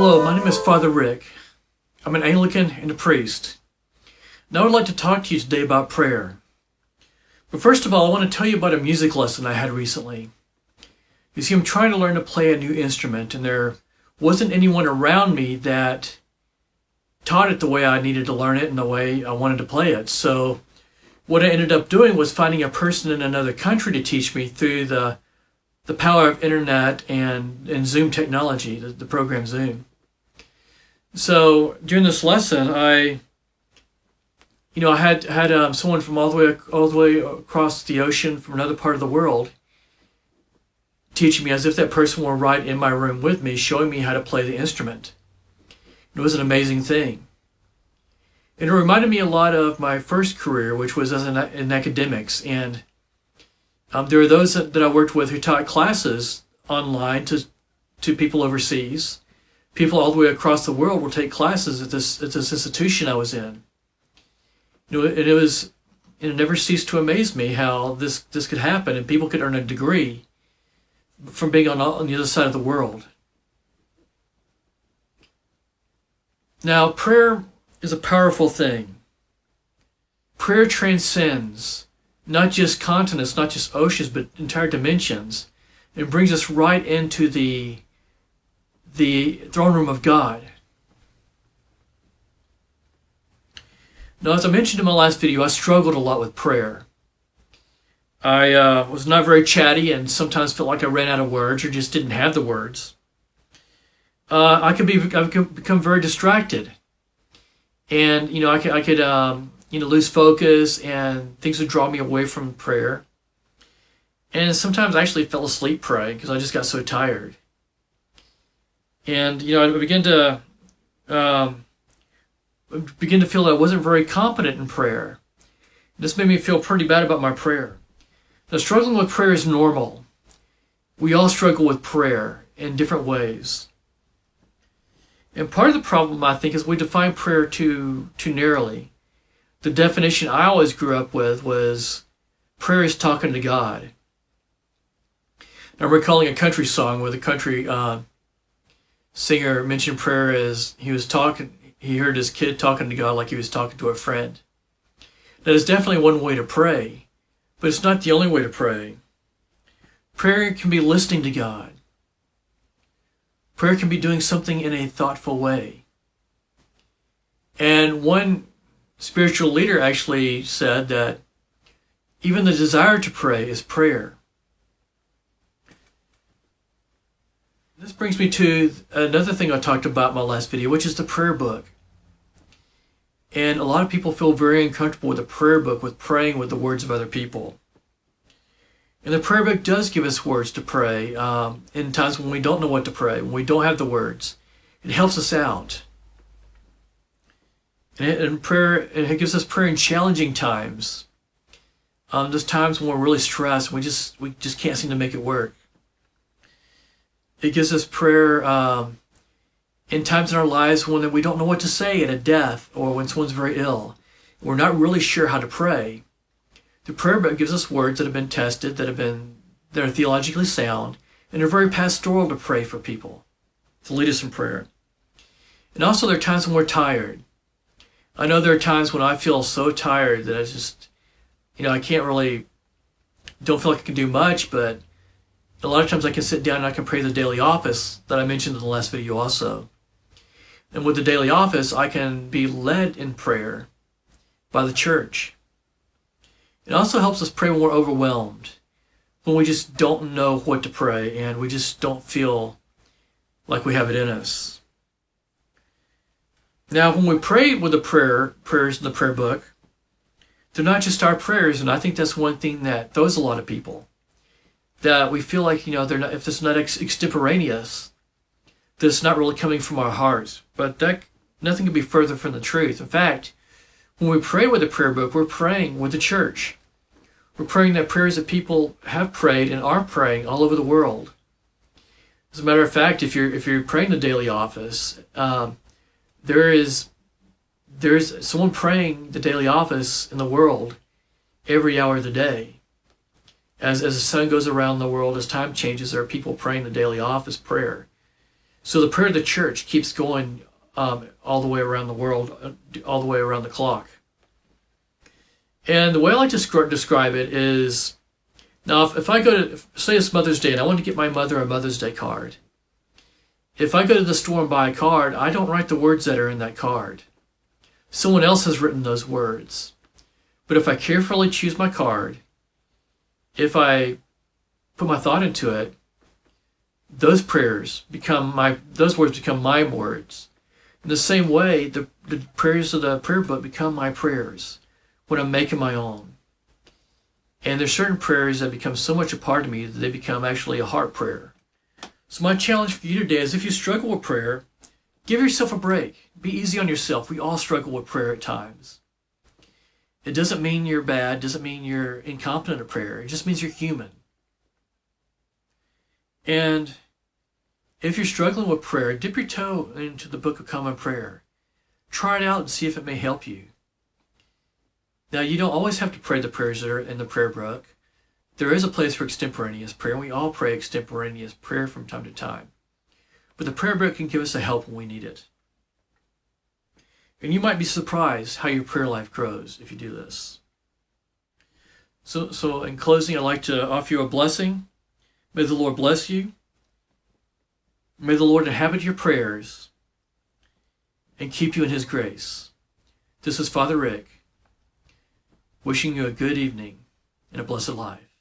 Hello, my name is Father Rick. I'm an Anglican and a priest. Now I would like to talk to you today about prayer. But first of all, I want to tell you about a music lesson I had recently. You see, I'm trying to learn to play a new instrument, and there wasn't anyone around me that taught it the way I needed to learn it and the way I wanted to play it. So what I ended up doing was finding a person in another country to teach me through the power of internet and Zoom technology, the program Zoom. So during this lesson, I had someone from all the way across the ocean from another part of the world teaching me as if that person were right in my room with me, showing me how to play the instrument. It was an amazing thing. And it reminded me a lot of my first career, which was in academics. And there were those that I worked with who taught classes online to people overseas. People all the way across the world would take classes at this institution I was in. It never ceased to amaze me how this could happen, and people could earn a degree from being on the other side of the world. Now, prayer is a powerful thing. Prayer transcends not just continents, not just oceans, but entire dimensions. It brings us right into the throne room of God. Now, as I mentioned in my last video, I struggled a lot with prayer. I was not very chatty and sometimes felt like I ran out of words or just didn't have the words. I could become very distracted, and I could lose focus, and things would draw me away from prayer. And sometimes I actually fell asleep praying because I just got so tired. And I began to feel that I wasn't very competent in prayer. This made me feel pretty bad about my prayer. Now, struggling with prayer is normal. We all struggle with prayer in different ways. And part of the problem, I think, is we define prayer too narrowly. The definition I always grew up with was prayer is talking to God. Now, I'm recalling a country song where the country singer mentioned prayer as he heard his kid talking to God like he was talking to a friend. That is definitely one way to pray, but it's not the only way to pray. Prayer can be listening to God. Prayer can be doing something in a thoughtful way. And one spiritual leader actually said that even the desire to pray is prayer. This brings me to another thing I talked about in my last video, which is the prayer book. And a lot of people feel very uncomfortable with the prayer book, with praying with the words of other people. And the prayer book does give us words to pray in times when we don't know what to pray, when we don't have the words. It helps us out. And it gives us prayer in challenging times. There's times when we're really stressed, we just can't seem to make it work. It gives us prayer in times in our lives when we don't know what to say at a death or when someone's very ill. We're not really sure how to pray. The prayer book gives us words that have been tested, that are theologically sound, and are very pastoral to pray for people, to lead us in prayer. And also there are times when we're tired. I know there are times when I feel so tired that I just, I don't feel like I can do much, but a lot of times I can sit down and I can pray the daily office that I mentioned in the last video also. And with the daily office, I can be led in prayer by the church. It also helps us pray when we're overwhelmed, when we just don't know what to pray and we just don't feel like we have it in us. Now, when we pray with the prayers in the prayer book, they're not just our prayers, and I think that's one thing that throws a lot of people. That we feel like, they're not, if it's not extemporaneous, that it's not really coming from our hearts. But nothing could be further from the truth. In fact, when we pray with the prayer book, we're praying with the church. We're praying that prayers that people have prayed and are praying all over the world. As a matter of fact, if you're praying the daily office, there's someone praying the daily office in the world every hour of the day. As the sun goes around the world, as time changes, there are people praying the daily office prayer. So the prayer of the church keeps going all the way around the world, all the way around the clock. And the way I like to describe it is, now if I go to, say it's Mother's Day and I want to get my mother a Mother's Day card. If I go to the store and buy a card, I don't write the words that are in that card. Someone else has written those words. But if I carefully choose my card, if I put my thought into it, those words become my words. In the same way, the prayers of the prayer book become my prayers when I'm making my own. And there's certain prayers that become so much a part of me that they become actually a heart prayer. So my challenge for you today is, if you struggle with prayer, give yourself a break. Be easy on yourself. We all struggle with prayer at times. It doesn't mean you're bad, doesn't mean you're incompetent at prayer. It just means you're human. And if you're struggling with prayer, dip your toe into the Book of Common Prayer. Try it out and see if it may help you. Now, you don't always have to pray the prayers that are in the prayer book. There is a place for extemporaneous prayer, and we all pray extemporaneous prayer from time to time. But the prayer book can give us a help when we need it. And you might be surprised how your prayer life grows if you do this. So in closing, I'd like to offer you a blessing. May the Lord bless you. May the Lord inhabit your prayers and keep you in His grace. This is Father Rick, wishing you a good evening and a blessed life.